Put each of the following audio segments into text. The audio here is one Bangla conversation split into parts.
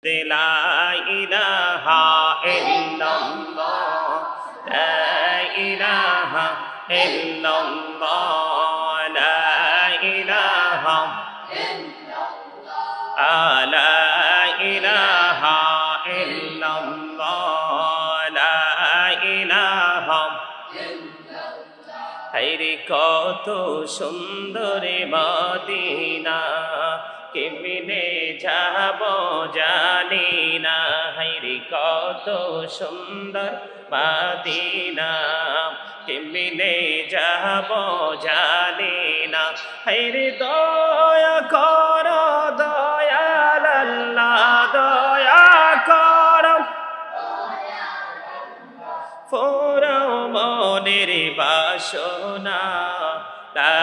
লা ইলাহা ইল্লাল্লাহ লা ইলাহা ইল্লাল্লাহ লা ইলাহা লা ইলাহা ইল্লাল্লাহ লা ইলাহা হায়রে কত সুন্দর মদিনা কেমনে যাব জানি না হায়রে কত সুন্দর মদিনা কেমনে যাব জানি না হায়রে দয়া কর দয়াল আল্লাহ দয়া কর ফোরাও মনের বাসনা লা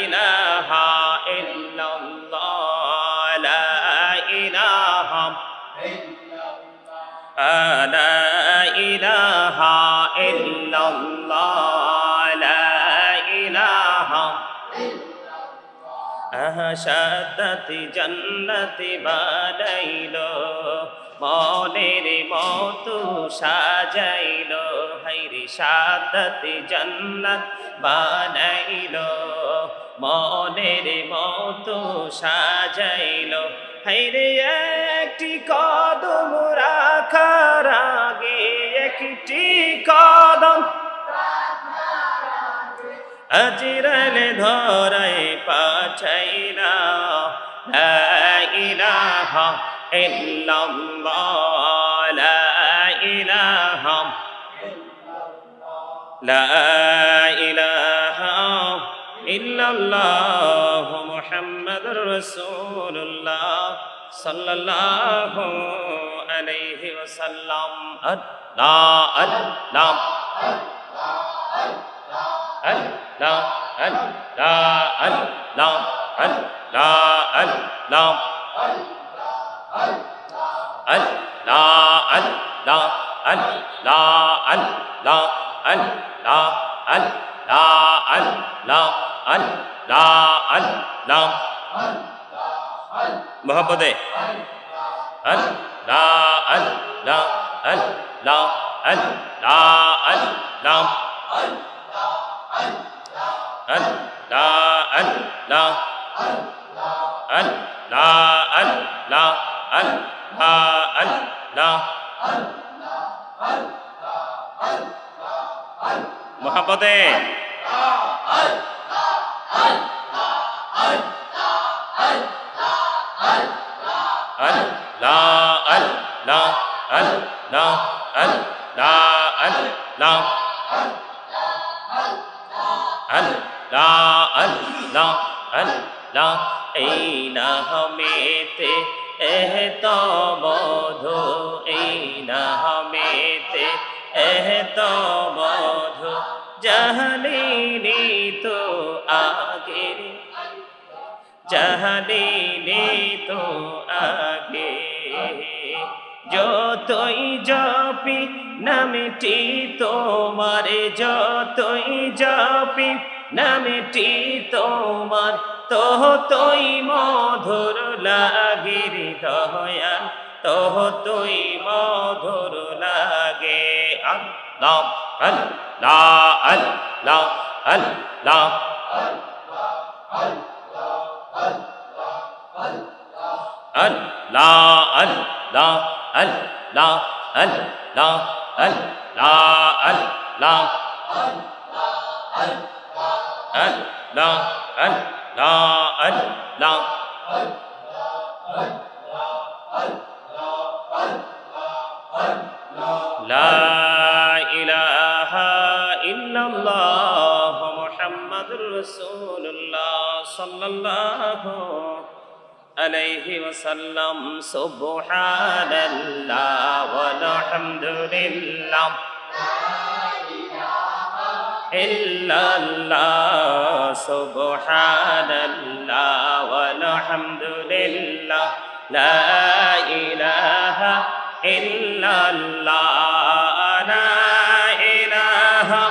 ইলাহা ইল্লাল্লাহ লা ইলাহা লা ইলাহা ইল্লাল্লাহ লা ইলাহা শাহাদাতি জান্নাতি বানাইলো মনের মতো সাজাইলো হায়রে শাহাদাতি জান্নাত বানাইলো মনের মতো সাজাইলো হায়রে একটি কদম রাখার আগে একটি কদম আজরাইল ধরায় পাঠাইলা লা ইলাহা ইল্লাল্লাহ লা ইলাহা লা ইলাহা ইল্লাল্লাহ মুহাম্মাদুর রাসূলুল্লাহ সাল্লাল্লাহু আলাইহি ওয়াসাল্লাম আল্লাহ আল্লাহ Allah, Allah, Allah, Allah, Allah, Allah, Allah, Allah, Allah, Allah, Allah, Mohabbatein Allah, Allah, Allah, Allah, Allah. Mohabbatein এই নামেতে এত মধু এই নামেতে এত মধু জানিনি তো আগে জানিনি তো আগে যতই জপি নামটি তোমার যতই জপি নামটি তোমার তোই মধুর লাগে হৃদয়াল তোই মধুর লাগে আল্লাহ আল্লাহ আল্লাহ আল্লাহ আল্লাহ আল্লাহ আল্লাহ আল্লাহ আল্লাহ আল্লাহ আল্লাহ লা ইলাহা ইল্লাল্লাহ মুহাম্মাদুর রাসূলুল্লাহ সাল্লাল্লাহু আলাইহি ওয়াসাল্লাম সুবহানাল্লাহ ওয়ালহামদুলিল্লাহ illallah subhanallah walhamdulillah la ilaha illallah la ilaha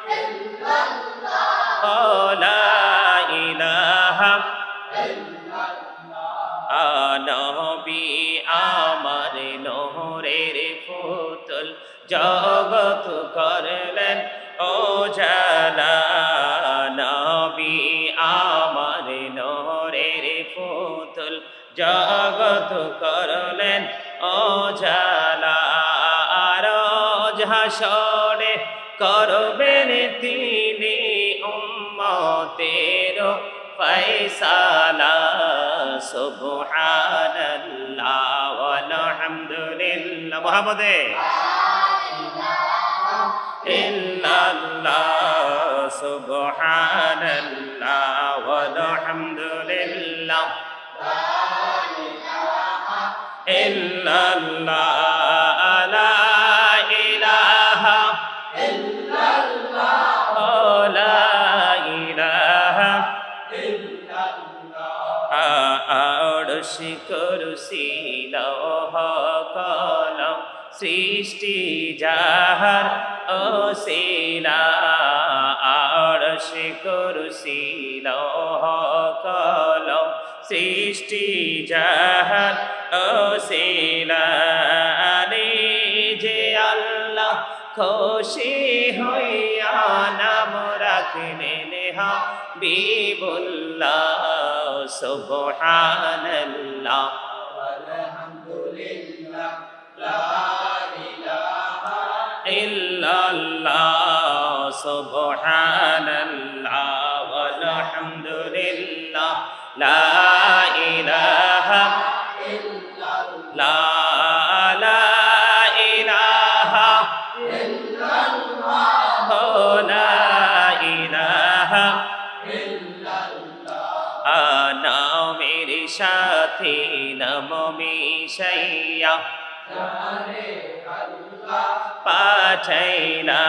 illallah oh la ilaha illallah nabi ama নূরের পুতুল জগত করলেন ও জালা নবী আমার নূরের পুতুল জগত করলেন ও জালা রোজ হাসরে করবেন তিনি উম্মতের ফয়সালা সুবহানাল্লাহ ওয়ালহামদুলিল্লাহ মুহাম্মাদে ইল্লাল্লাহ সুবহানাল্লাহ ওয়ালহামদুলিল্লাহ ইল্লাল্লাহ লা ইলাহা ইল্লাল্লাহ লা ইলাহা আরশ কুরসি লৌহ কলম সৃষ্টি যাহার ওসিলা আরশ কুরসি লৌহ কলম সৃষ্টি যাহার ওসিলা যে আল্লাহ খুশি হইয়া নাম রাখলেন হাবিবুল্লাহ সুবহানাল্লাহ আলহামদুলিল্লাহ লা ইলাহা ইল্লাল্লাহ সুবহানাল্লাহ আলহামদুলিল্লাহ লা ইলাহা ইল্লাল্লাহ লা ইলাহা ইল্লাল্লাহ লা ইলাহা নামের সাথে নাম মিশাইয়া পাঠাইলা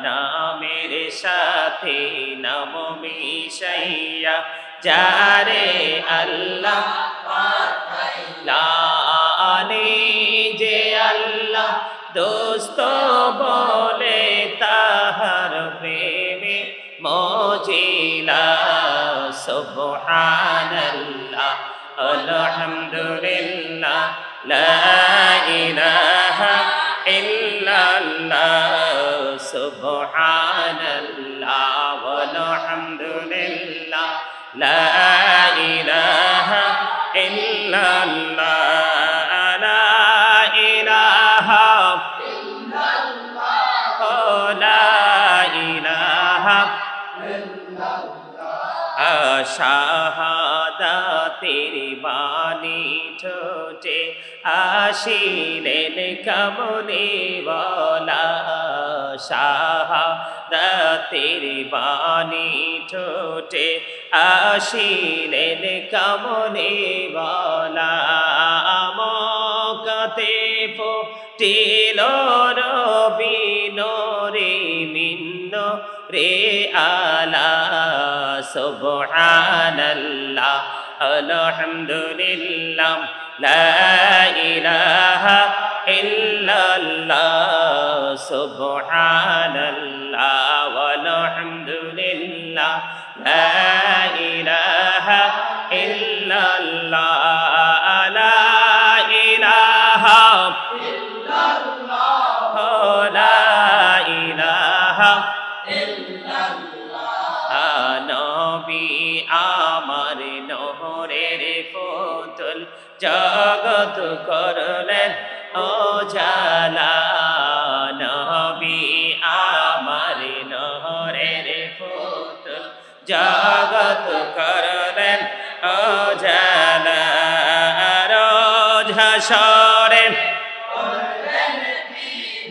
নামের সাথে নাম মিশাইয়া যারে আল্লাহ পাঠাইলা যে আল্লাহ দোস্ত বলে তাহার প্রেমে মজিলা সুবহানাল্লাহ আলহামদুলিল্লাহ লা ইলাহা ইল্লাল্লাহ সুবহানাল্লাহ আলহামদুলিল্লাহ লা ইলাহা ইল্লাল্লাহ লা ইলাহা ইল্লাল্লাহ লা ইলাহা শাহাদাতের বাণী ঠোঁটে আসিলেন কমলিওয়ালা শাহাদাতের বাণী ঠোঁটে আসিলেন কমলিওয়ালা মক্কাতে ফুটিল রবি নূরে মিন্ন রে আলা সুবহানাল্লাহ আলহামদুলিল্লাহ লা ইলাহা ইল্লাল্লাহ সুবহানাল্লাহ আলহামদুলিল্লাহ লা ইলাহা ইল্লাল্লাহ লা ইলাহা ইল্লাল্লাহ লা ইলাহা নবী আমার নহরের পুতুল জগত করলেন ও জালা নবী আমার নহরের পুতুল জগত করলেন ও জালা রোজ হাসরে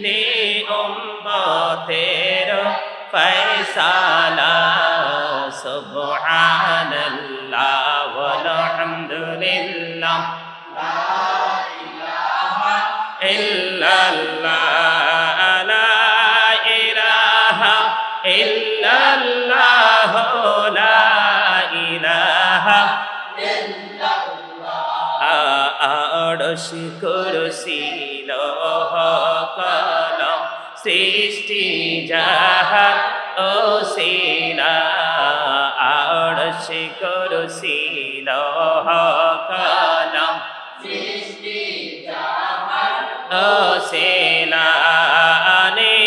নি উম্মতের ফয়সালা সুবহানাল্লাহ ওয়ালহামদুলিল্লাহ লা ইলাহা ইল্লাল্লাহ লা ইলাহা ইল্লাল্লাহ লা ইলাহা ইল্লাল্লাহ আরশ কুরসি লৌহ কলম সৃষ্টি যাহার ওসিলা আরশ কুরসি লৌহ কলম সৃষ্টি যাহার ওসিলানে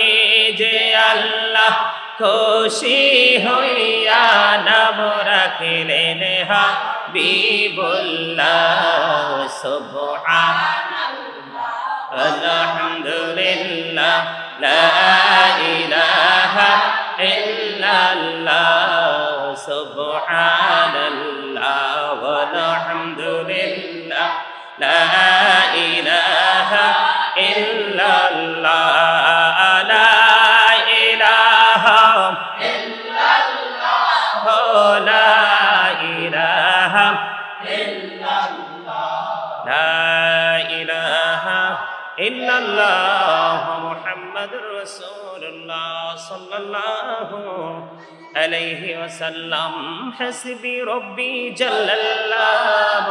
যে আল্লাহ খুশি হইয়া নাম রাখিলেন হাবিবুল্লাহ সুবহানাল্লাহ আলহামদুলিল্লাহ লা ইলাহা ইল্লাল্লাহ সুবহানাল্লাহ ওয়ালহামদুলিল্লাহ লা ইলাহা ইল্লাল্লাহ লা ইলাহা ইল্লাল্লাহ লা ইলাহা ইল্লাল্লাহ লা ইলাহা ইল্লাল্লাহ মুহাম্মাদুর রাসূলুল্লাহ সাল্লাল্লাহু আলাইহি ওয়াসাল্লাম হাসবি রব্বি জাল্লাল্লাহ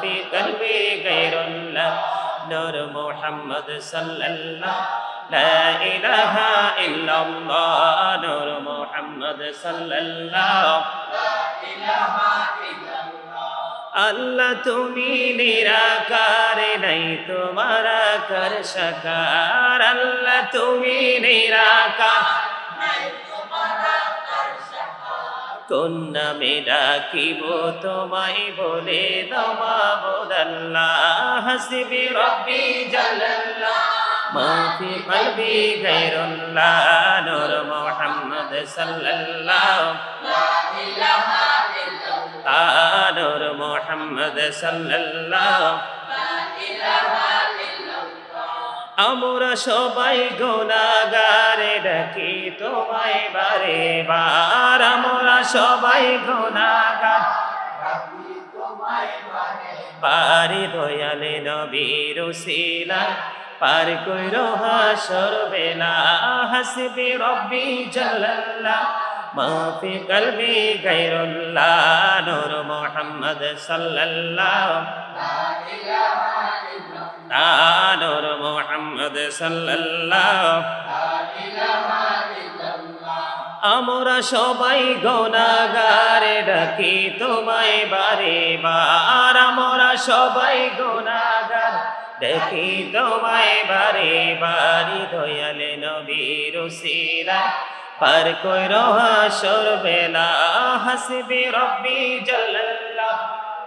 ফি কলবি গায়রুল্লাহ নূর মুহাম্মদ সাল্লাল্লাহ লা ইলাহা ইল্লাল্লাহ নূর মুহাম্মদ সাল্লাল্লাহ লা ইলাহা ইল্লাল্লাহ আল্লাহ তুমি নিরাকার নাই তোমার আকার সাকার আল্লাহ তুমি নিরাকার নাই তোমার আকার সাকার কোন নামে ডাকিব তোমায় বলে দাও মাবুদ আল্লাহ হাসবি রব্বি জাল্লাল্লাহ মা ফি কলবি গায়রুল্লাহ নূর মুহাম্মদ সাল্লাল্লাহ লা ইলাহা ইল্লাল্লাহ নূর মুহাম্মদ সাল্লাল্লাহ লা ইলাহা ইল্লাল্লাহ আমরা সবাই গুনাহগার ডাকি তোমায় বারে বার আমরা সবাই গুনাহগার ডাকি তোমায় বারে বার দয়ালে নবীর ওসিলা পার কইরো হাসর বেলা হাসবি রব্বি জাল্লাল্লাহ মা ফি কলবি গায়রুল্লাহ নূর মুহাম্মদ সাল্লাল্লাহ লা ইলাহা ইল্লাল্লাহ নূর মুহাম্মদ সাল্লাল্লাহ লা ইলাহা ইল্লাল্লাহ আমরা সবাই গুনাহগার ডাকি তোমায় বারে বার আমরা সবাই গুনাহগার দেখি তোমায় বারে বারি দয়ালে নবীর ওসিলা পার কইরো হাসর বেলা হাসবি রব্বি জাল্লাল্লাহ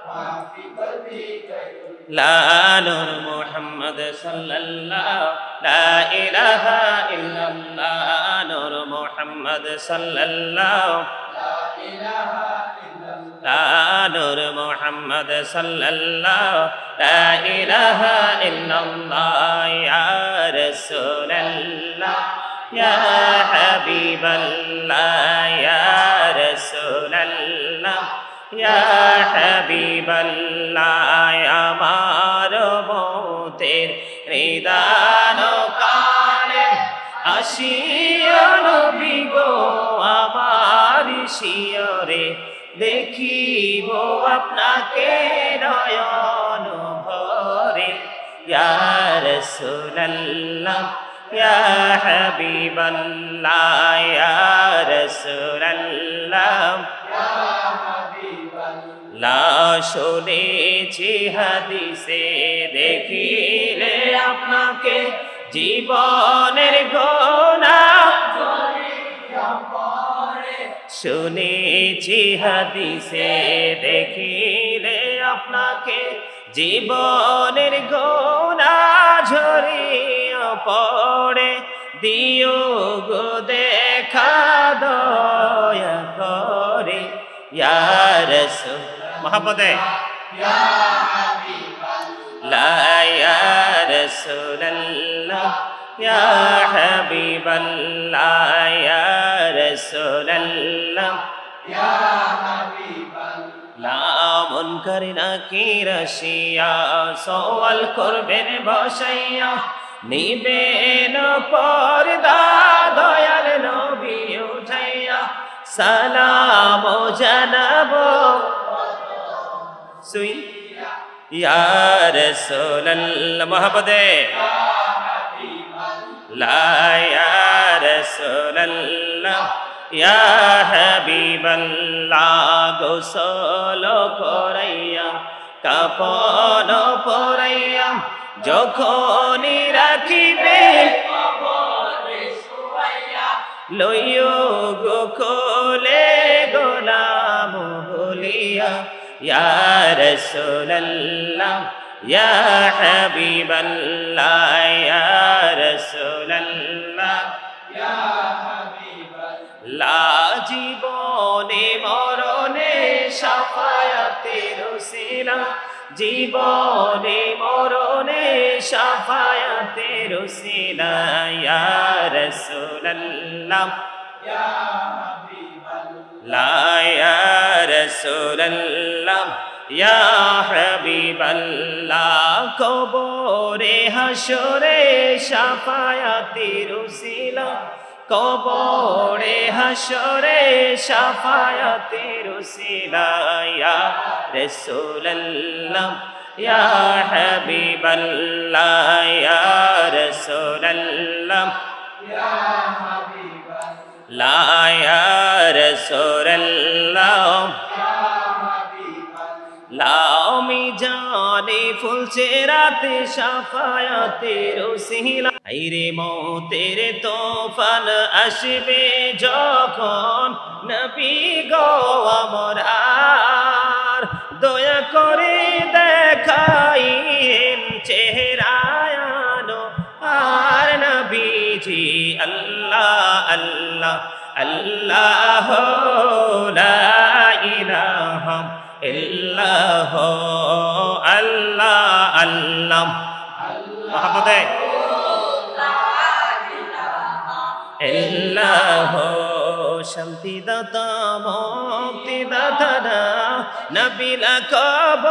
মা ফি কলবি গায়রুল্লাহ নূর মুহাম্মদ সাল্লাল্লাহ লা ইলাহা ইল্লাল্লাহ নূর মুহাম্মদ সাল্লাল্লাহ লা ইলাহা নূর মুহাম্মদ সাল্লাল্লাহ লা ইলাহা ইল্লাল্লাহ ইয়া রাসূলুল্লাহ ইয়া হাবিবাল্লাহ ইয়া রাসূলুল্লাহ ইয়া হাবিবাল্লাহ আমার মতের নিদান কালে আসিয়া নবী গো আমার শিয়রে দেখিব আপনাকে নয়ন ভরে ইয়া রাসূলুল্লাহ ইয়া হাবিবাল্লাহ ইয়া রাসূলুল্লাহ ইয়া হাবিবাল্লাহ শুনেছি হাদিসে দেখিলে আপনাকে জীবনের গোনাহ শুনেছি হাদিসে দেখিলে আপনাকে জীবনের গোনাহ ঝরিয়া পড়ে দিও গো দেখা দয়া করে ইয়া রাসূল মোহাম্মদে ইয়া হাবিবাল্লাহ ইয়া রাসূলুল্লাহ ইয়া হাবিবাল্লাহ ইয়া রাসূলুল্লাহ ইয়া হাবিবাল্লাহ মুনকার নাকির আসিয়া সওয়াল করবেন বসাইয়া নিবেন পর্দা দয়াল নবী উঠাইয়া সালাম জানাবো সুই ইয়া রাসূলুল্লাহ মোহাম্মদে লা ইয়া রাসূলুল্লাহ ইয়া হাবিবাল্লাহ গোসল করাইয়া কাফন পরাইয়া যখনই রাখিবে লইও গো কোলে গোলাম বলিয়া ইয়া রাসূলুল্লাহ ইয়া হাবিবাল্লাহ ইয়া রাসূলুল্লাহ ইয়া হাবিবাল্লাহ জীবনে মরণে শাফায়াতের ওসিলা জীবনে মরণে শাফায়াতের ওসিলা ইয়া রাসূলুল্লাহ ইয়া হাবিবাল্লাহ ইয়া রাসূলুল্লাহ ইয়া হাবিবাল্লাহ কবরে হাসরে শাফায়াতের ওসিলা কবরে হাসরে শাফায়াতের ওসিলা ইয়া রাসূলুল্লাহ ইয়া হাবিবাল্লাহ ইয়া রাসূলুল্লাহ ইয়া হাবিবাল্লাহ ইয়া রাসূলুল্লাহ লামি জানে ফুলছে রাতে শাফায়াতের ওসিলা আইরে মৌতের তোফান আসবে যখন নবী গো আমরার দয়া করে দেখাইন চেহারায়ানো আর নবীজি আল্লাহ আল্লাহ আল্লাহ লা ইলাহা ইল্লাহ আল্লাহ আল্লাহ মহব্বতে ইল্লাহ শান্তি দাতা মুক্তি দাতা নবী লাকাব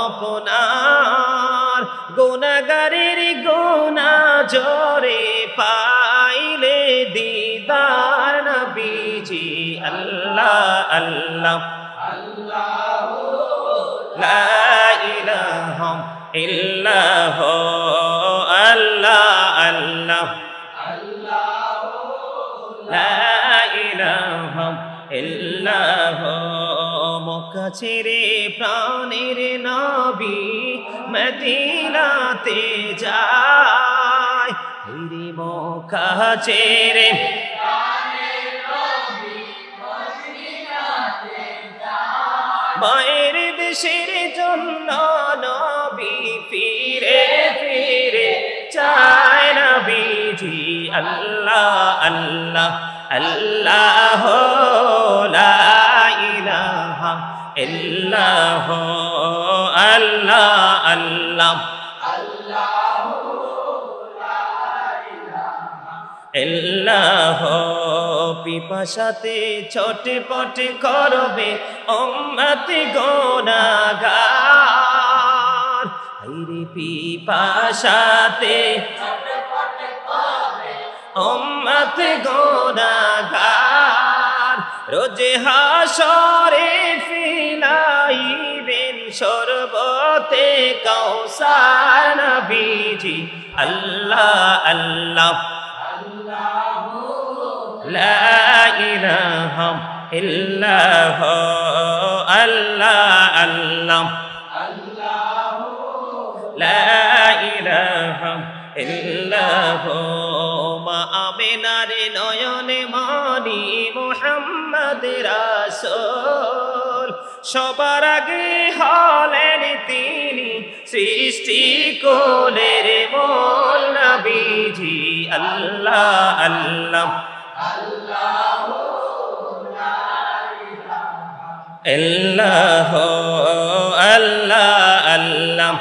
আপনার গুনাহগারের গুনাহ জোরে পাইলে দিদার নবীজি আল্লাহ আল্লাহ লা ইলাহা ইল্লাহ আল্লাহ আল্লাহ লা ইলাহা ইল্লাহ মক্কা ছেড়ে প্রাণের নবী মদিনাতে যায় রে মক্কা ছেড়ে মায়ের দেশের জন্য নবী ফিরে ফিরে চায় নবীজি আল্লাহ আল্লাহ আল্লাহ লা ইলাহা ইল্লাহ আল্লাহ আল্লাহ ইল্লাহ পিপাসাতে ছটপট করবে উম্মত গুনাহগার হায়রে পিপাসাতে ছটপট করবে উম্মত গুনাহগার রোজ হাসরে ফিলাইবেন শরবতে কাউসার নবীজি আল্লাহ আল্লাহ লা ইলাহা ইল্লাহ আল্লাহ আল্লাহ লা ইলাহা ইল্লাহ মা আমিনার নয়নে মানি মুহাম্মদ রাসূল সবার আগে হলেন তিনি সৃষ্টি কোলের মূল নবীজি আল্লাহ আল্লাহ ইল্লাহ আল্লাহ আল্লাহ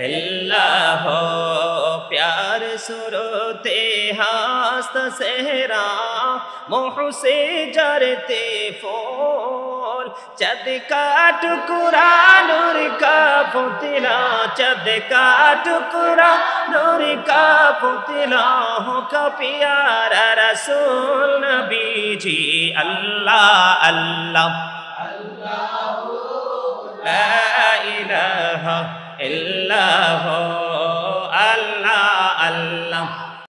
ইল্লাহ প্যার সুরতে হাস্ত সেহরা মোহ से जरते फूल चद का टुकड़ा नूर का पुतला चद का टुकड़ा नूर का पुतला हो का प्यारा रसूल नबी जी अल्लाह अल्लाह ला इलाहा इल्लल्लाह